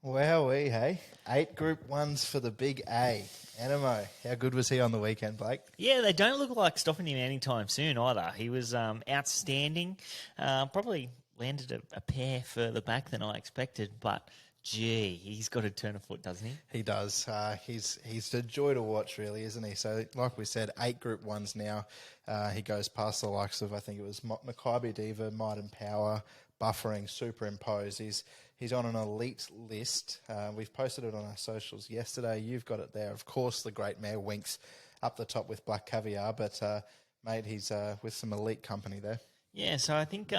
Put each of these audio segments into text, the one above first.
Wowee, hey. 8 Group 1s for the big A. Animo, how good was he on the weekend, Blake? Yeah, they don't look like stopping him anytime soon either. He was outstanding. Probably landed a pair further back than I expected, but gee, he's got to turn a foot, doesn't he? He does. He's a joy to watch, really, isn't he? So, like we said, 8 Group 1s now. He goes past the likes of, I think it was Maccabi Diva, Might and Power, Buffering, Superimpose. He's on an elite list. We've posted it on our socials yesterday. You've got it there. Of course, the great mare Winks up the top with Black Caviar, but mate, he's with some elite company there. Yeah, so I think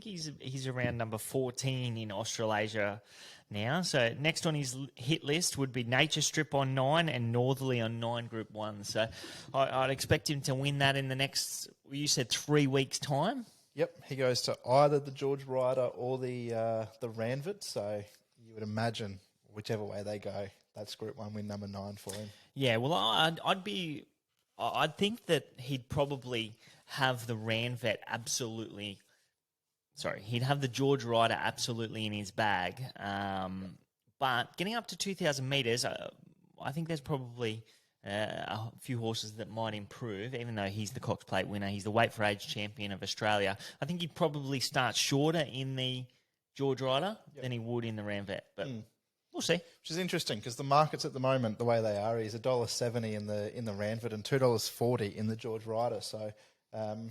he's around number 14 in Australasia now. So next on his hit list would be Nature Strip on 9 and Northerly on 9 Group 1. So I'd expect him to win that in the next, you said 3 weeks' time? Yep, he goes to either the George Ryder or the Ranvid. So you would imagine whichever way they go, that's Group 1 win number 9 for him. Yeah, well, I'd think that he'd probably have the Ranvet absolutely. Sorry, he'd have the George Ryder absolutely in his bag. But getting up to 2,000 metres, I think there's probably a few horses that might improve, even though he's the Cox Plate winner. He's the weight for age champion of Australia. I think he'd probably start shorter in the George Ryder than he would in the Ranvet. But we'll see. Which is interesting because the markets at the moment, the way they are, is $1.70 in the Ranvid and $2.40 in the George Ryder. So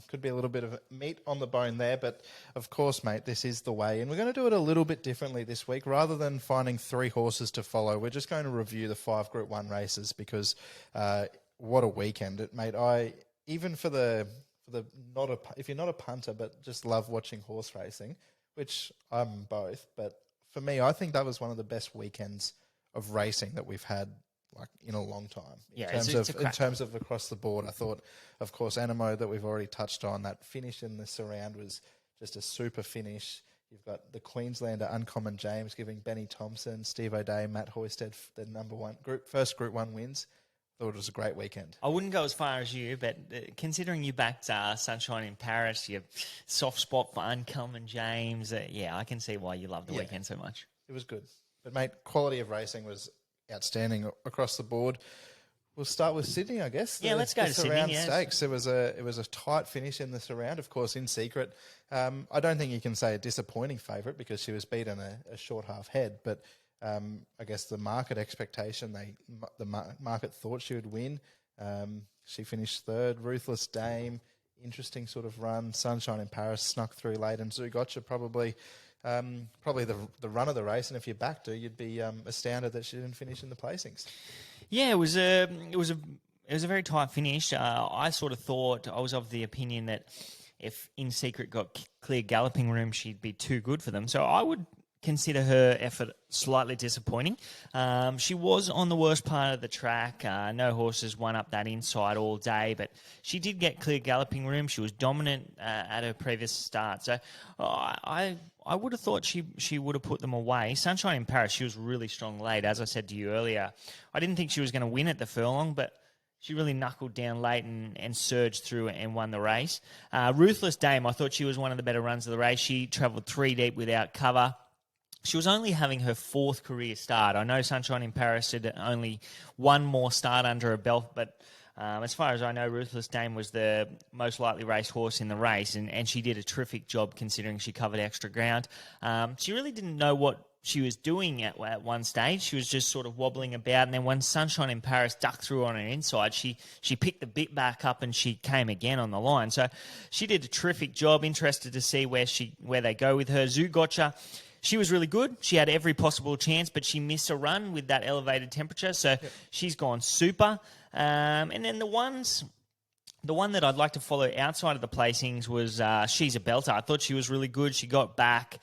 could be a little bit of meat on the bone there. But of course, mate, this is the way. And we're going to do it a little bit differently this week. Rather than finding 3 horses to follow, we're just going to review the 5 Group 1 races because what a weekend it made. Even for the if you're not a punter but just love watching horse racing, which I'm both, but for me, I think that was one of the best weekends of racing that we've had like in a long time. In terms of across the board, I thought, of course, Animo that we've already touched on, that finish in the surround was just a super finish. You've got the Queenslander Uncommon James giving Benny Thompson, Steve O'Day, Matt Hoysted the first Group 1 wins. I thought it was a great weekend. I wouldn't go as far as you, but considering you backed Sunshine in Paris, your soft spot for Uncommon James, I can see why you love the weekend so much. It was good. But, mate, quality of racing was outstanding across the board. We'll start with Sydney, I guess. Let's go to Sydney. Stakes. It was a tight finish in the surround, of course, in secret. I don't think you can say a disappointing favourite because she was beaten a short half head, but I guess the market expectation, the market thought she would win. She finished third. Ruthless Dame, interesting sort of run. Sunshine in Paris snuck through late, and Zougotcha probably the run of the race. And if you backed her, you'd be astounded that she didn't finish in the placings. Yeah, it was a very tight finish. I sort of thought, I was of the opinion that if In Secret got clear galloping room, she'd be too good for them. So I would consider her effort slightly disappointing. She was on the worst part of the track. No horses won up that inside all day, but she did get clear galloping room. She was dominant at her previous start. So I would have thought she would have put them away. Sunshine in Paris, she was really strong late. As I said to you earlier, I didn't think she was going to win at the furlong, but she really knuckled down late and surged through and won the race. Ruthless Dame, I thought she was one of the better runs of the race. She travelled 3 deep without cover. She was only having her 4th career start. I know Sunshine in Paris had only one more start under her belt, but as far as I know, Ruthless Dame was the most likely race horse in the race, and she did a terrific job considering she covered extra ground. She really didn't know what she was doing at one stage. She was just sort of wobbling about, and then when Sunshine in Paris ducked through on her inside, she picked the bit back up and she came again on the line. So she did a terrific job. Interested to see where they go with her. Zougotcha, she was really good. She had every possible chance, but she missed a run with that elevated temperature. So she's gone super. And then the one that I'd like to follow outside of the placings was She's a Belter. I thought she was really good. She got back.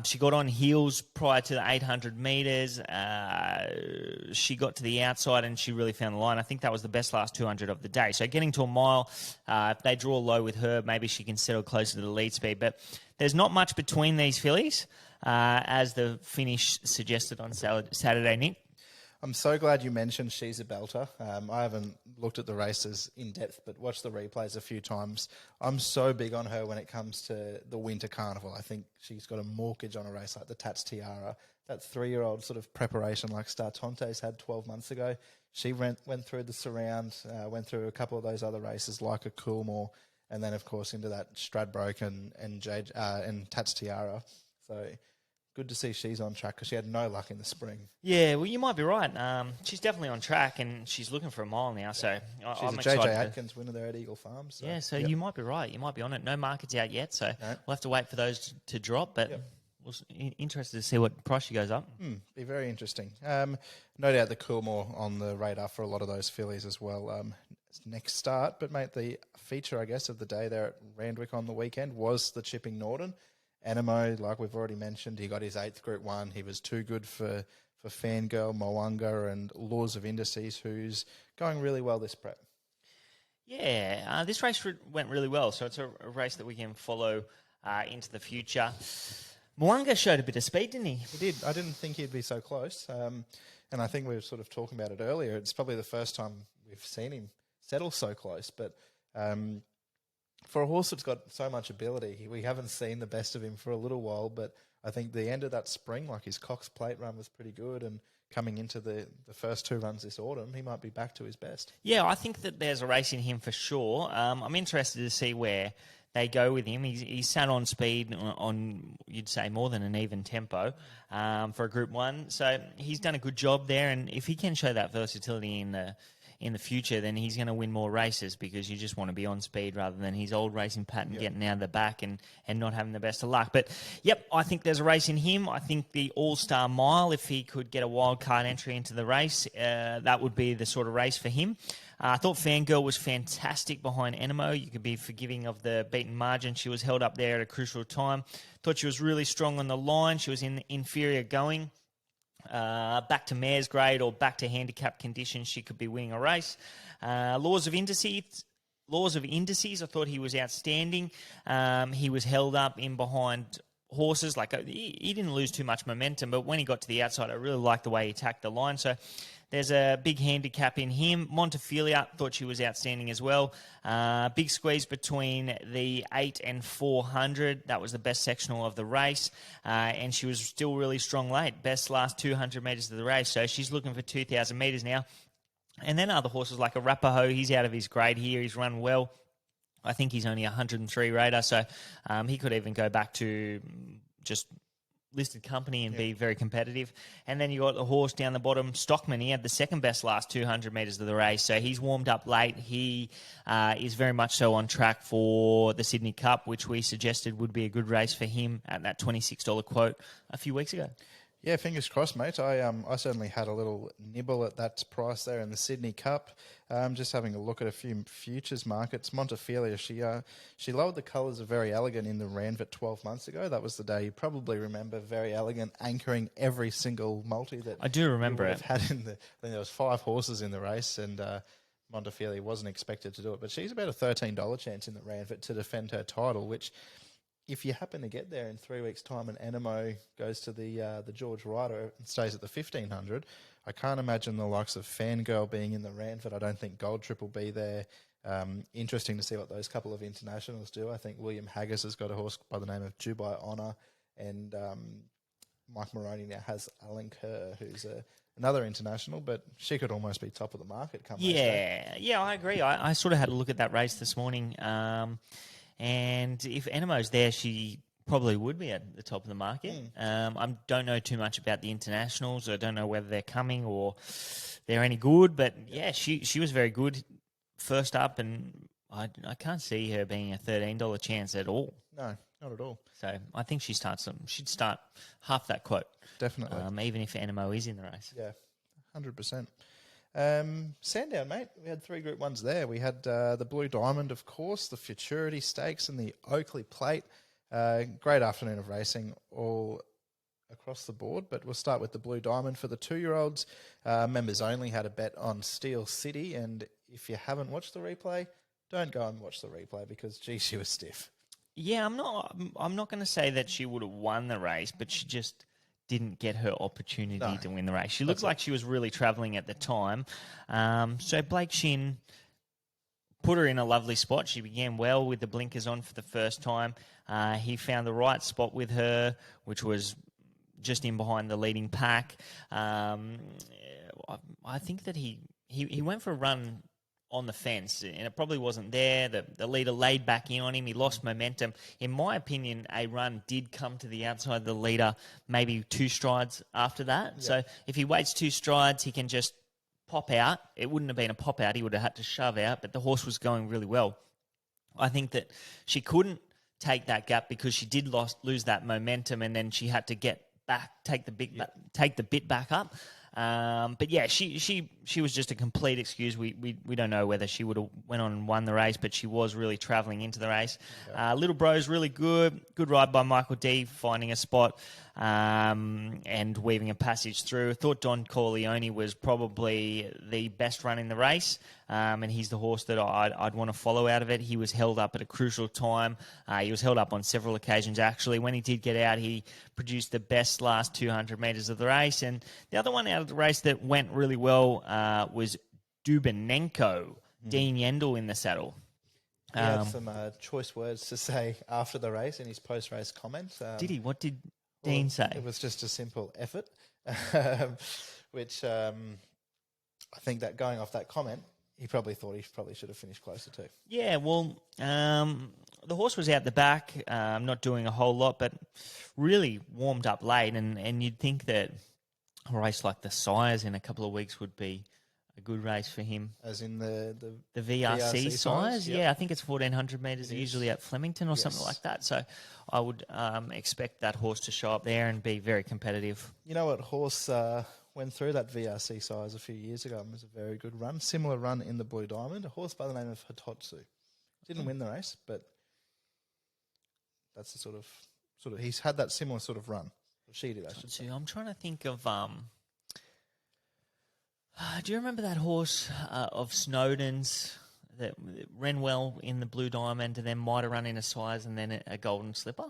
She got on heels prior to the 800 metres. She got to the outside and she really found the line. I think that was the best last 200 of the day. So getting to a mile, if they draw low with her, maybe she can settle closer to the lead speed. But there's not much between these fillies, as the finish suggested on Saturday, Nick. I'm so glad you mentioned She's a Belter. I haven't looked at the races in depth, but watched the replays a few times. I'm so big on her when it comes to the Winter Carnival. I think she's got a mortgage on a race like the Tats Tiara. That 3-year-old sort of preparation like Startontes had 12 months ago. She went through the Surround, went through a couple of those other races like a Coolmore, and then, of course, into that Stradbroke and Tats Tiara. So good to see she's on track because she had no luck in the spring. Yeah, well, you might be right. She's definitely on track, and she's looking for a mile now. So She's I'm a JJ excited. Atkins winner there at Eagle Farms. Yeah, so you might be right. You might be on it. No markets out yet, so No. we'll have to wait for those to drop. But interested to see what price she goes up. Be very interesting. No doubt the Coolmore on the radar for a lot of those fillies as well. Next start, but mate, the feature, I guess, of the day there at Randwick on the weekend was the Chipping Norton. Animo, like we've already mentioned, he got his 8th Group 1. He was too good for Fangirl, Moanga and Laws of Indices, who's going really well this prep. Yeah, this race went really well, so it's a race that we can follow into the future. Moanga showed a bit of speed, didn't he? He did. I didn't think he'd be so close. And I think we were sort of talking about it earlier. It's probably the first time we've seen him settle so close. But for a horse that's got so much ability, we haven't seen the best of him for a little while. But I think the end of that spring, like his Cox Plate run was pretty good. And coming into the first 2 runs this autumn, he might be back to his best. Yeah, I think that there's a race in him for sure. I'm interested to see where they go with him. He's sat on speed on, you'd say, more than an even tempo for a Group 1. So he's done a good job there. And if he can show that versatility in the future, then he's going to win more races because you just want to be on speed rather than his old racing pattern getting out of the back and not having the best of luck. But, yep, I think there's a race in him. I think the All-Star Mile, if he could get a wild card entry into the race, that would be the sort of race for him. I thought Fangirl was fantastic behind Animo. You could be forgiving of the beaten margin. She was held up there at a crucial time. Thought she was really strong on the line. She was in inferior going. Back to mare's grade or back to handicap conditions, she could be winning a race. Laws of Indices, I thought he was outstanding. He was held up in behind horses. Like he didn't lose too much momentum, but when he got to the outside, I really liked the way he attacked the line. So there's a big handicap in him. Montefilia, thought she was outstanding as well. Big squeeze between the 8 and 400. That was the best sectional of the race. And she was still really strong late. Best last 200 metres of the race. So she's looking for 2,000 metres now. And then other horses like Arapaho, he's out of his grade here. He's run well. I think he's only 103 rater. So he could even go back to just listed company and be very competitive. And then you got the horse down the bottom, Stockman. He had the second best last 200 metres of the race, so he's warmed up late. He is very much so on track for the Sydney Cup, which we suggested would be a good race for him at that $26 quote a few weeks ago. Yeah, fingers crossed, mate. I certainly had a little nibble at that price there in the Sydney Cup. Just having a look at a few futures markets. Montefilia, she lowered the colours of Very Elegant in the Ranvet 12 months ago. That was the day you probably remember Very Elegant anchoring every single multi that I do remember it. had in the. I think there was 5 horses in the race, and Montefilia wasn't expected to do it, but she's about a $13 chance in the Ranvet to defend her title, which, if you happen to get there in 3 weeks' time and Animo goes to the George Ryder and stays at the 1500, I can't imagine the likes of Fangirl being in the Ranford. I don't think Gold Trip will be there. Interesting to see what those couple of internationals do. I think William Haggis has got a horse by the name of Dubai Honour, and Mike Moroney now has Alan Kerr, who's another international, but she could almost be top of the market come race day. Yeah, I agree. I sort of had a look at that race this morning. And if Animo's there, she probably would be at the top of the market. I don't know too much about the internationals. I don't know whether they're coming or they're any good. But, yeah, she was very good first up, and I can't see her being a $13 chance at all. No, not at all. So I think she'd start half that quote. Definitely. Even if Animo is in the race. Yeah, 100%. Sandown, mate. We had 3 Group 1s there. We had the Blue Diamond, of course, the Futurity Stakes and the Oakley Plate. Great afternoon of racing all across the board, but we'll start with the Blue Diamond for the 2-year-olds. Members only had a bet on Steel City, and if you haven't watched the replay, don't go and watch the replay because, gee, she was stiff. Yeah, I'm not going to say that she would have won the race, but she just didn't get her opportunity No. to win the race. She looked like she was really travelling at the time. So Blake Shin put her in a lovely spot. She began well with the blinkers on for the first time. He found the right spot with her, which was just in behind the leading pack. I think that he went for a run on the fence, and it probably wasn't there. The leader laid back in on him. He lost momentum. In my opinion, a run did come to the outside of the leader maybe 2 strides after that. Yeah. So if he waits 2 strides, he can just pop out. It wouldn't have been a pop out. He would have had to shove out, but the horse was going really well. I think that she couldn't take that gap because she did lose that momentum, and then she had to get back, take the bit back up. But yeah, she was just a complete excuse. We don't know whether she would have went on and won the race, but she was really travelling into the race. Yeah. Little Bro's really good ride by Michael D, finding a spot and weaving a passage through. I thought Don Corleone was probably the best run in the race, and he's the horse that I'd want to follow out of it. He was held up at a crucial time. He was held up on several occasions, actually. When he did get out, he produced the best last 200 metres of the race. And the other one out of the race that went really well was Dubinenko, Dean Yendall in the saddle. He had some choice words to say after the race in his post-race comment. Did he? What did Dean say? It was just a simple effort, which I think that going off that comment, he probably thought he probably should have finished closer to. Yeah, well, the horse was out the back, not doing a whole lot, but really warmed up late, and you'd think that a race like the Sires in a couple of weeks would be a good race for him. As in the VRC Sires? Yep. Yeah, I think it's 1,400 metres usually at Flemington or something like that. So I would expect that horse to show up there and be very competitive. You know what horse went through that VRC Sires a few years ago and was a very good run. Similar run in the Blue Diamond. A horse by the name of Hitotsu. Didn't win the race, but that's the sort of he's had that similar sort of run. She did, I should say. I'm trying to think of... do you remember that horse of Snowden's that ran well in the Blue Diamond and then might have run in a Sires and then a Golden Slipper?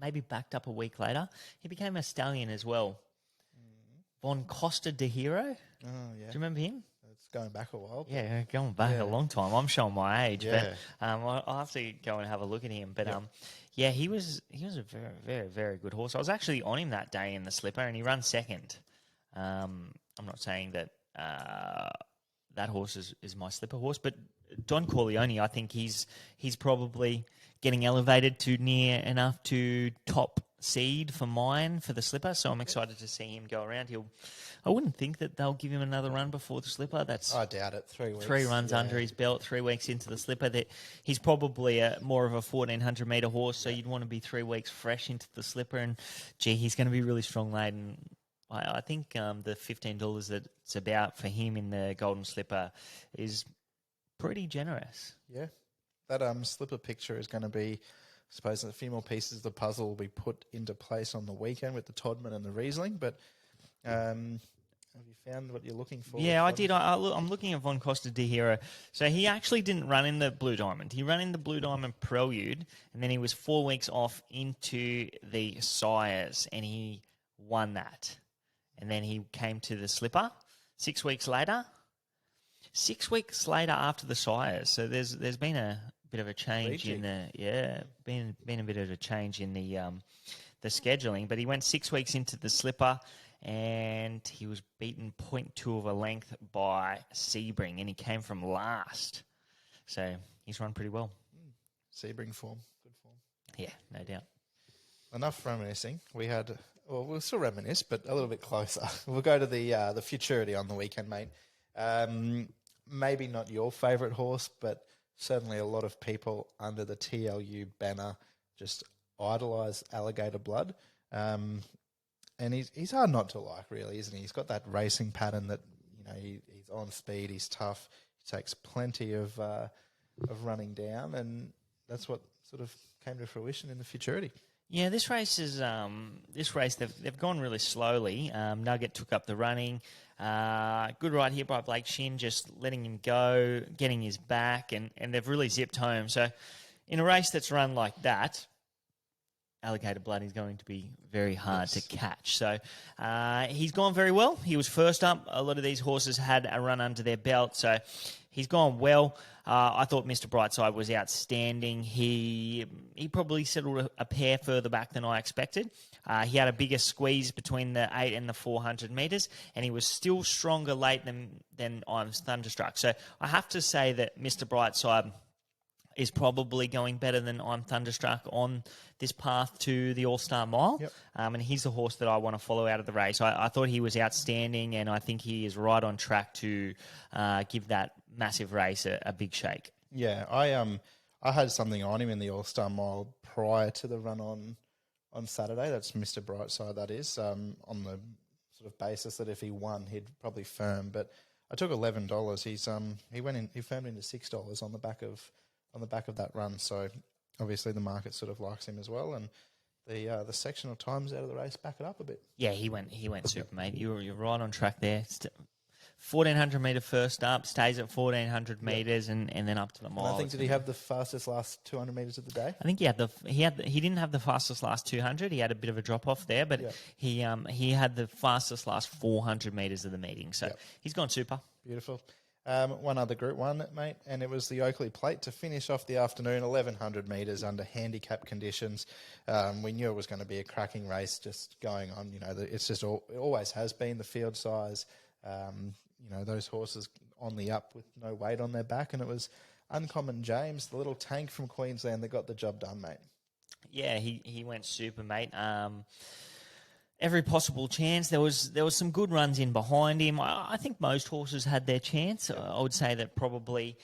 Maybe backed up a week later. He became a stallion as well. Von Costa de Hero. Oh, yeah. Do you remember him? It's going back a while. Yeah, going back a long time. I'm showing my age, yeah. but I'll have to go and have a look at him. But yeah, he was a very, very, very good horse. I was actually on him that day in the Slipper, and he ran second. I'm not saying that that horse is my Slipper horse, but Don Corleone, I think he's probably getting elevated to near enough to top seed for mine for the Slipper, so I'm excited to see him go around. I wouldn't think that they'll give him another run before the Slipper. I doubt it. 3 weeks. 3 runs under his belt, 3 weeks into the Slipper. That he's probably more of a 1,400 metre horse, so you'd want to be 3 weeks fresh into the Slipper, and gee, he's going to be really strong laden. I think the $15 that it's about for him in the Golden Slipper is pretty generous. Yeah. That Slipper picture is going to be, I suppose, a few more pieces of the puzzle will be put into place on the weekend with the Todman and the Riesling. But have you found what you're looking for? Yeah, I did. I'm looking at Von Costa de Hero. So he actually didn't run in the Blue Diamond. He ran in the Blue Diamond Prelude, and then he was 4 weeks off into the Sires, and he won that. And then he came to the Slipper 6 weeks later. 6 weeks later after the Sires. So there's been a bit of a change in the been a bit of a change in the scheduling. But he went 6 weeks into the Slipper, and he was beaten 0.2 of a length by Sebring, and he came from last. So he's run pretty well. Sebring form, good form. Yeah, no doubt. Enough reminiscing. We'll still reminisce, but a little bit closer. We'll go to the Futurity on the weekend, mate. Maybe not your favourite horse, but certainly a lot of people under the TLU banner just idolise Alligator Blood. And he's hard not to like, really, isn't he? He's got that racing pattern that, he's on speed, he's tough, he takes plenty of running down, and that's what sort of came to fruition in the Futurity. Yeah, this race they've gone really slowly. Nugget took up the running. Good ride here by Blake Shin, just letting him go, getting his back, and they've really zipped home. So in a race that's run like that, Alligator Blood is going to be very hard to catch. So he's gone very well. He was first up. A lot of these horses had a run under their belt, so he's gone well. I thought Mr. Brightside was outstanding. He probably settled a pair further back than I expected. He had a bigger squeeze between the 8 and the 400 metres, and he was still stronger late than I'm Thunderstruck. So I have to say that Mr. Brightside is probably going better than I'm Thunderstruck on this path to the All-Star Mile. Yep. And he's the horse that I want to follow out of the race. I thought he was outstanding, and I think he is right on track to give that massive race a big shake. Yeah, I had something on him in the All-Star Mile prior to the run on Saturday. That's Mr. Brightside, that is, on the sort of basis that if he won, he'd probably firm. But I took $11. He firmed into $6 on the back of that run. So obviously the market sort of likes him as well, and the sectional times out of the race back it up a bit. Yeah, he went super, mate. You're right on track there. 1,400 metre first up, stays at 1,400 metres, and then up to the mile. And I think, did he have the fastest last 200 metres of the day? I think he didn't have the fastest last 200. He had a bit of a drop off there, but he had the fastest last 400 metres of the meeting. So he's gone super. Beautiful. One other Group 1, mate, and it was the Oakley Plate to finish off the afternoon, 1,100 metres under handicap conditions. We knew it was going to be a cracking race just going on. You know, it's just it always has been the field size. You know, those horses on the up with no weight on their back, and it was Uncommon James, the little tank from Queensland, that got the job done, mate. Yeah, he went super, mate. Every possible chance. There was some good runs in behind him. I think most horses had their chance. I would say that probably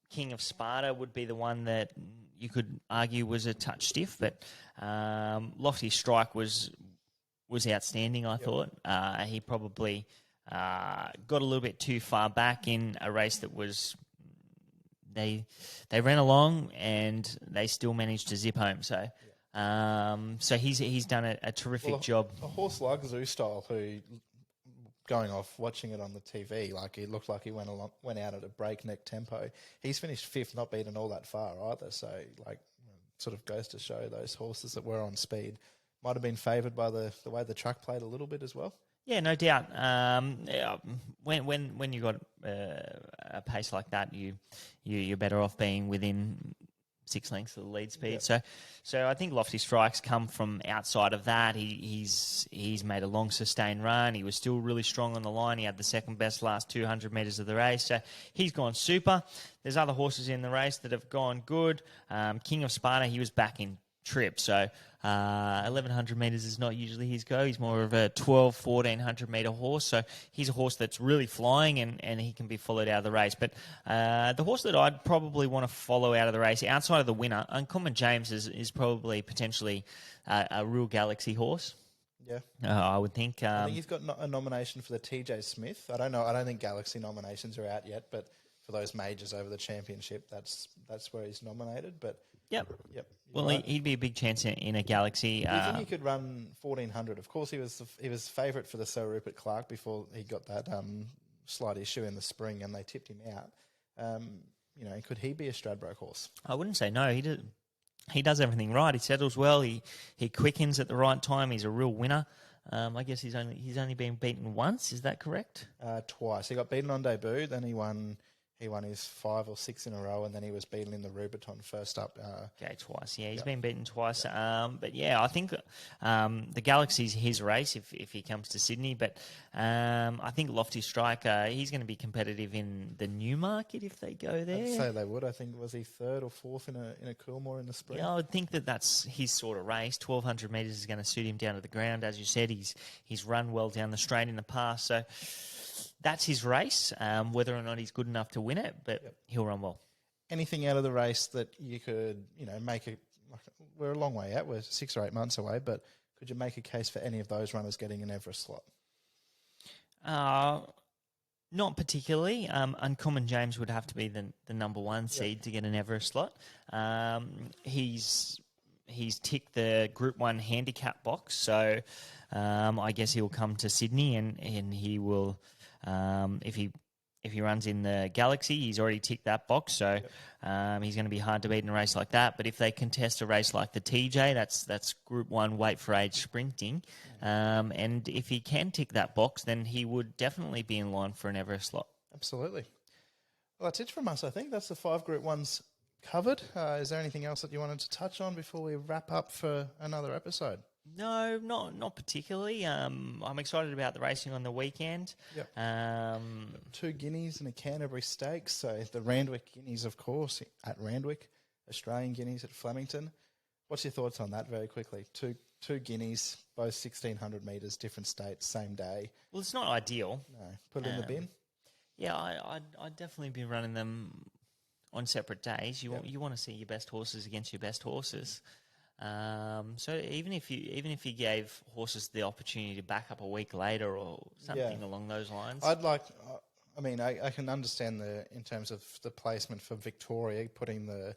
King of Sparta would be the one that you could argue was a touch stiff, but Lofty Strike was outstanding, I thought. He probably got a little bit too far back in a race that was... They ran along and they still managed to zip home, so... So he's done a terrific job. A horse like Zoo Style, who, going off watching it on the TV, like it looked like he went out at a breakneck tempo. He's finished fifth, not beaten all that far either. So like, sort of goes to show those horses that were on speed might have been favoured by the way the track played a little bit as well. Yeah, no doubt. When you got a pace like that, you're better off being within 6 lengths of the lead speed. Yep. So I think Lofty Strikes come from outside of that. He's made a long sustained run. He was still really strong on the line. He had the second best last 200 metres of the race. So he's gone super. There's other horses in the race that have gone good. King of Sparta, he was back in trip. So 1,100 metres is not usually his go. He's more of a 1,100 metre horse. So he's a horse that's really flying and he can be followed out of the race. But the horse that I'd probably want to follow out of the race, outside of the winner, Uncommon James is probably potentially a real Galaxy horse. Yeah, I would think. I think he's got a nomination for the TJ Smith. I don't know. I don't think Galaxy nominations are out yet, but for those majors over the championship, that's where he's nominated. But Yep. Well, right. He'd be a big chance in a Galaxy. Do you think he could run 1,400? Of course, he was favourite for the Sir Rupert Clarke before he got that slight issue in the spring, and they tipped him out. You know, could he be a Stradbroke horse? I wouldn't say no. He does everything right. He settles well. He quickens at the right time. He's a real winner. I guess he's only been beaten once. Is that correct? Twice. He got beaten on debut, then he won his 5 or 6 in a row, and then he was beaten in the Rubiton first up. Okay, twice. Yeah, he's been beaten twice. But yeah, I think the Galaxy's his race if he comes to Sydney. But I think Lofty Strike, he's going to be competitive in the Newmarket if they go there. I'd say they would. I think, was he 3rd or 4th in a Coolmore in the spring? Yeah, I would think that's his sort of race. 1,200 metres is going to suit him down to the ground. As you said, he's run well down the straight in the past. So that's his race, whether or not he's good enough to win it, but he'll run well. Anything out of the race that you could, make we're a long way out, we're 6 or 8 months away, but could you make a case for any of those runners getting an Everest slot? Not particularly. Uncommon James would have to be the number 1 seed to get an Everest slot. He's ticked the Group 1 handicap box, so I guess he'll come to Sydney and he will... if he if he runs in the Galaxy, he's already ticked that box, so he's going to be hard to beat in a race like that. But if they contest a race like the TJ, that's Group 1 weight for age sprinting, and if he can tick that box, then he would definitely be in line for an Everest slot. Absolutely. Well, that's it from us, I think. That's the 5 Group 1s covered. Is there anything else that you wanted to touch on before we wrap up for another episode? No, not particularly. I'm excited about the racing on the weekend. Yep. 2 Guineas and a Canterbury Stakes. So the Randwick Guineas, of course, at Randwick. Australian Guineas at Flemington. What's your thoughts on that very quickly? Two Guineas, both 1,600 metres, different states, same day. Well, it's not ideal. No, put it in the bin. Yeah, I'd definitely be running them on separate days. You want to see your best horses against your best horses. So even if you gave horses the opportunity to back up a week later or something along those lines, I'd like. I mean, I can understand in terms of the placement for Victoria, putting the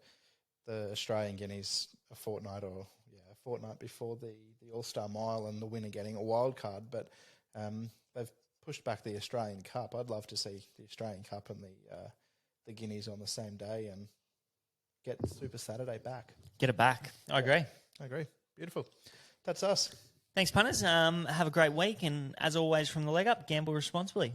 Australian Guineas a fortnight before the All Star Mile and the winner getting a wild card, but they've pushed back the Australian Cup. I'd love to see the Australian Cup and the Guineas on the same day and get Super Saturday back. Get it back. I agree. I agree. Beautiful. That's us. Thanks, punters. Have a great week, and as always, from the leg up, gamble responsibly.